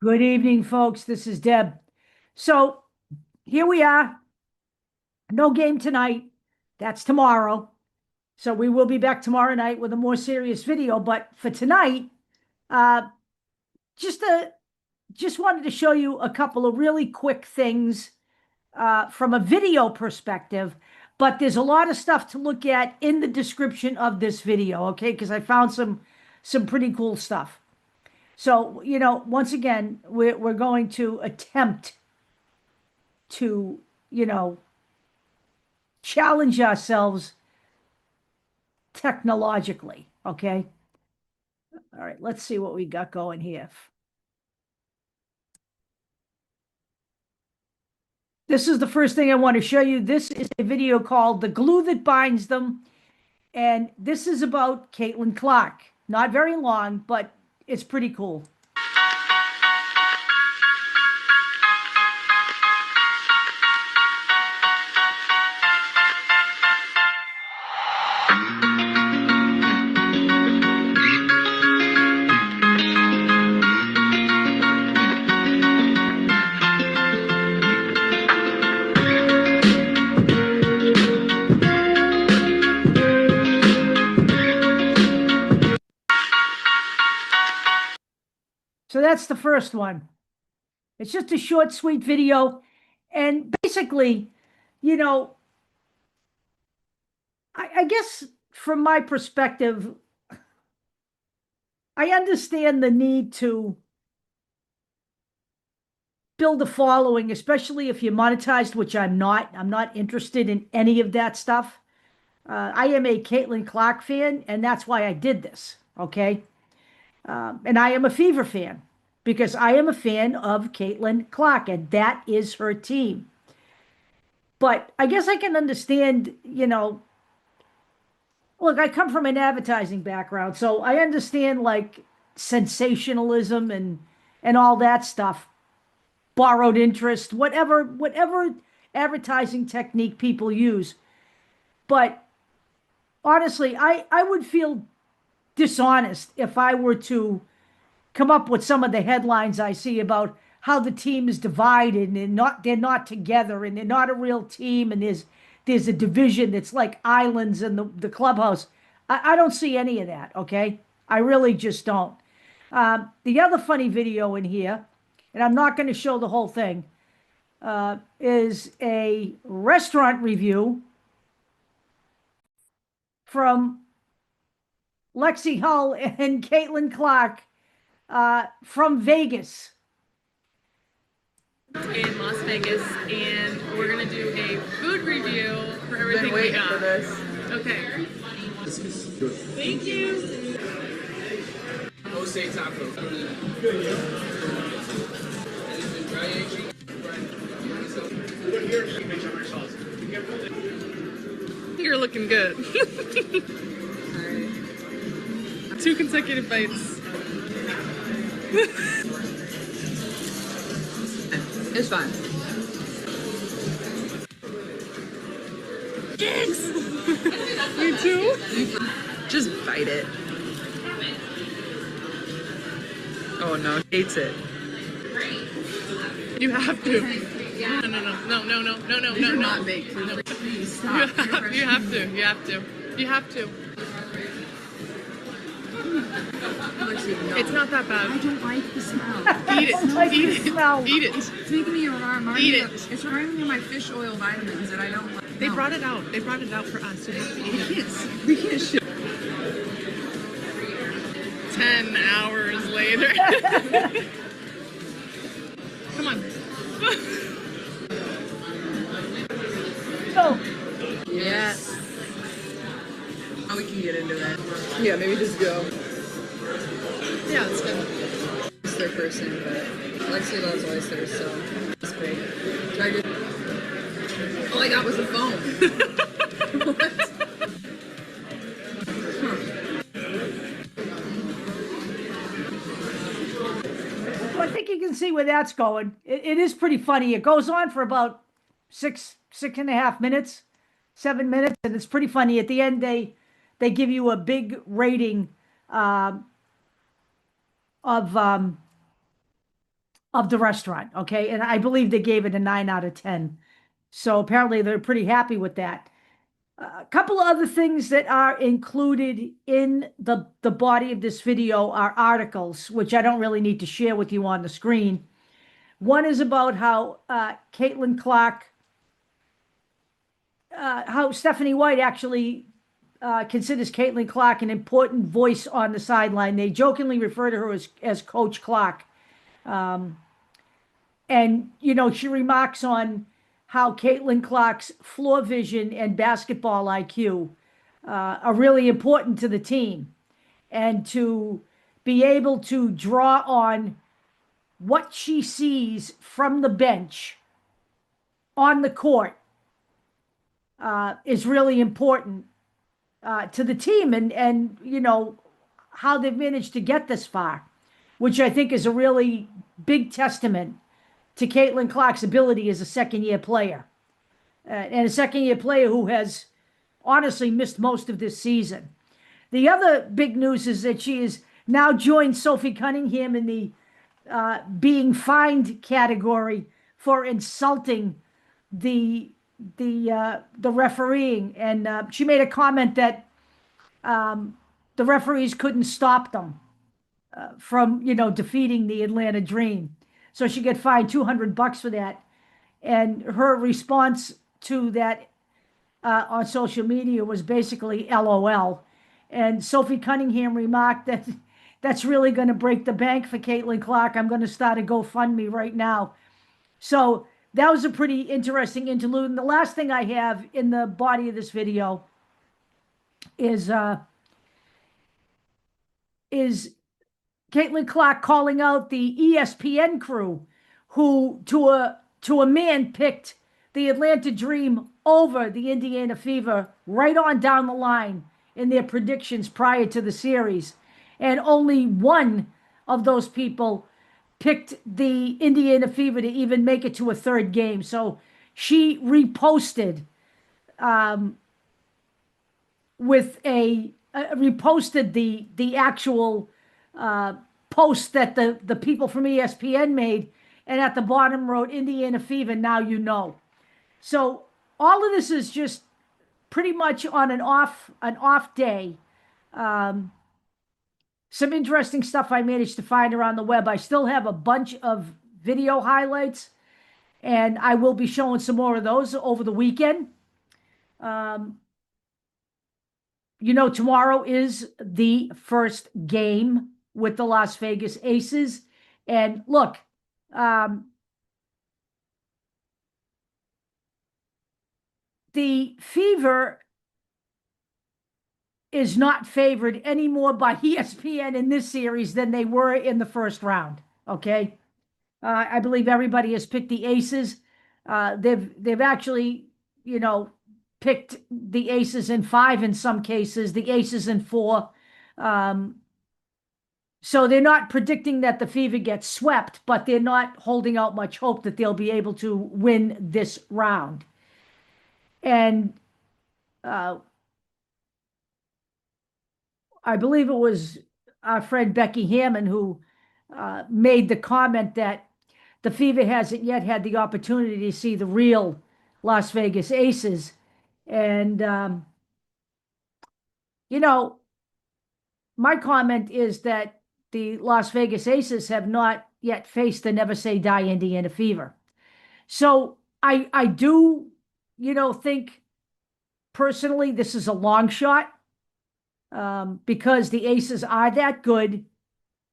Good evening, folks. This is Deb. So here we are. No game tonight. That's tomorrow. So we will be back tomorrow night with a more serious video. But for tonight, uh, just a just wanted to show you a couple of really quick things from a video perspective. But there's a lot of stuff to look at in the description of this video, okay? Because I found some pretty cool stuff. So, once again, we're going to attempt to, challenge ourselves technologically. Okay. All right. Let's see what we got going here. This is the first thing I want to show you. This is a video called The Glue That Binds Them. And this is about Caitlin Clark. Not very long, but it's pretty cool. So that's the first one. It's just a short, sweet video. And basically, I guess from my perspective, I understand the need to build a following, especially if you're monetized, which I'm not. I'm not interested in any of that stuff. I am a Caitlin Clark fan, and that's why I did this, okay? And I am a Fever fan because I am a fan of Caitlin Clark, and that is her team. But I guess I can understand, look, I come from an advertising background, so I understand like sensationalism and all that stuff, borrowed interest, whatever advertising technique people use. But honestly, I would feel dishonest if I were to come up with some of the headlines I see about how the team is divided and they're not together and they're not a real team and there's a division that's like islands in the clubhouse. I don't see any of that, okay? I really just don't. The other funny video in here, and I'm not going to show the whole thing, is a restaurant review from Lexi Hull and Caitlin Clark from Vegas. In Las Vegas, and we're gonna do a food review for everything we got. For this. Okay. Thank you. Jose Taco. You're looking good. Alright. 2 consecutive bites. It's fine. Jinx! You too? Just bite it. Oh no, hates it. You have to. No. These are not baked. No. Please stop. You have to. You have to. You have to. It's not that bad. I don't like the smell. Eat it. Like Eat the it. smell. Eat it. It's making me remind Eat me it. of, it's reminding me of my fish oil vitamins that I don't like. They brought it out. They brought it out for us. We can't shit. 10 hours later. Come on. So, Yes. Oh, we can get into it. Yeah, maybe just go. Yeah, it's good. It's their person, but Lexi loves oysters, so it's great. Try to... All I got was a phone. What? I think you can see where that's going. It is pretty funny. It goes on for about six and a half minutes, 7 minutes, and it's pretty funny. At the end, they give you a big rating of of the restaurant. Okay. And I believe they gave it a 9 out of 10. So apparently they're pretty happy with that. A couple of other things that are included in the body of this video are articles, which I don't really need to share with you on the screen. One is about how Caitlin Clark, how Stephanie White actually considers Caitlin Clark an important voice on the sideline. They jokingly refer to her as Coach Clark. And, you know, she remarks on how Caitlin Clark's floor vision and basketball IQ are really important to the team. And to be able to draw on what she sees from the bench on the court is really important to the team, and you know how they've managed to get this far, which I think is a really big testament to Caitlin Clark's ability as a second-year player, and a second-year player who has honestly missed most of this season. The other big news is that she has now joined Sophie Cunningham in the being fined category for insulting the refereeing, and she made a comment that the referees couldn't stop them from, you know, defeating the Atlanta Dream. So she got fined $200 for that. And her response to that on social media was basically LOL. And Sophie Cunningham remarked that that's really going to break the bank for Caitlin Clark. I'm going to start a GoFundMe right now. So that was a pretty interesting interlude. And the last thing I have in the body of this video is Caitlin Clark calling out the ESPN crew, who to a man picked the Atlanta Dream over the Indiana Fever right on down the line in their predictions prior to the series. And only one of those people picked the Indiana Fever to even make it to a third game. So she reposted reposted the actual post that the people from ESPN made, and at the bottom wrote Indiana Fever, now you know. So all of this is just pretty much on an off day. Some interesting stuff I managed to find around the web. I still have a bunch of video highlights, and I will be showing some more of those over the weekend. You know, tomorrow is the first game with the Las Vegas Aces. And look, the Fever is not favored any more by ESPN in this series than they were in the first round. Okay. I believe everybody has picked the Aces. They've actually, you know, picked the Aces in 5 in some cases, the Aces in 4. So they're not predicting that the Fever gets swept, but they're not holding out much hope that they'll be able to win this round. And I believe it was our friend Becky Hammond who made the comment that the Fever hasn't yet had the opportunity to see the real Las Vegas Aces. And, you know, my comment is that the Las Vegas Aces have not yet faced the Never Say Die Indiana Fever. So I do, you know, think personally this is a long shot because the Aces are that good,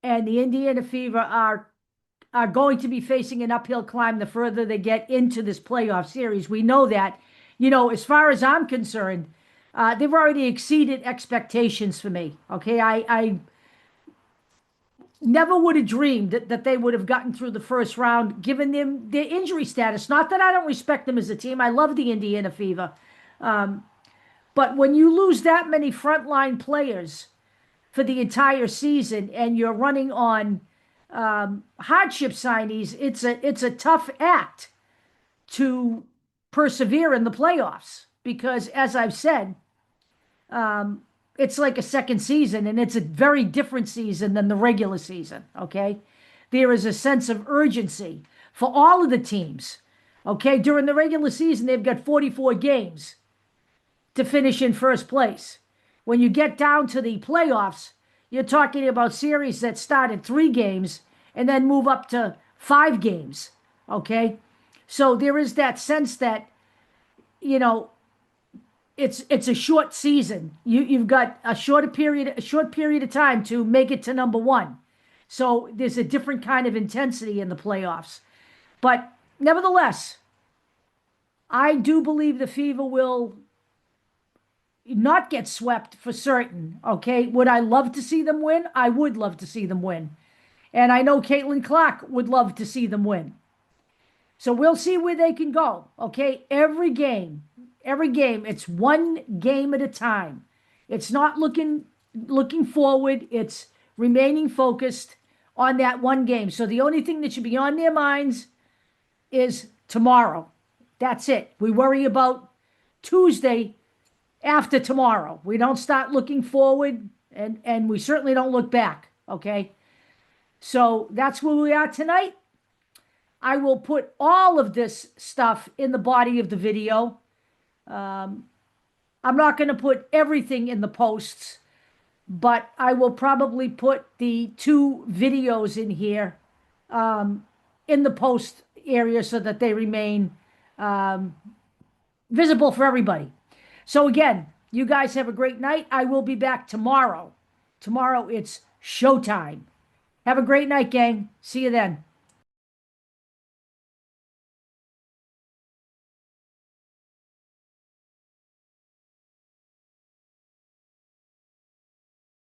and the Indiana Fever are going to be facing an uphill climb the further they get into this playoff series. We know that. You know, as far as I'm concerned, they've already exceeded expectations for me. Okay, I never would have dreamed that they would have gotten through the first round, given them their injury status. Not that I don't respect them as a team. I love the Indiana Fever. But when you lose that many frontline players for the entire season and you're running on hardship signees, it's a tough act to persevere in the playoffs, because as I've said, it's like a second season, and it's a very different season than the regular season. Okay. there is a sense of urgency for all of the teams. Okay, during the regular season, they've got 44 games to finish in first place. When you get down to the playoffs, you're talking about series that start at 3 games and then move up to 5 games. Okay, so there is that sense that, you know, it's a short season. You've got a short period of time to make it to number 1. So there's a different kind of intensity in the playoffs. But nevertheless, I do believe the Fever will not get swept for certain. Okay, would I love to see them win? I would love to see them win. And I know Caitlin Clark would love to see them win. So we'll see where they can go. Okay, every game, it's one game at a time. It's not looking forward. It's remaining focused on that one game. So the only thing that should be on their minds is tomorrow. That's it. We worry about Tuesday after tomorrow. We don't start looking forward, and we certainly don't look back. Okay, so that's where we are tonight. I will put all of this stuff in the body of the video. I'm not going to put everything in the posts, but I will probably put the 2 videos in here in the post area so that they remain visible for everybody. So again, you guys have a great night. I will be back tomorrow. Tomorrow it's showtime. Have a great night, gang. See you then.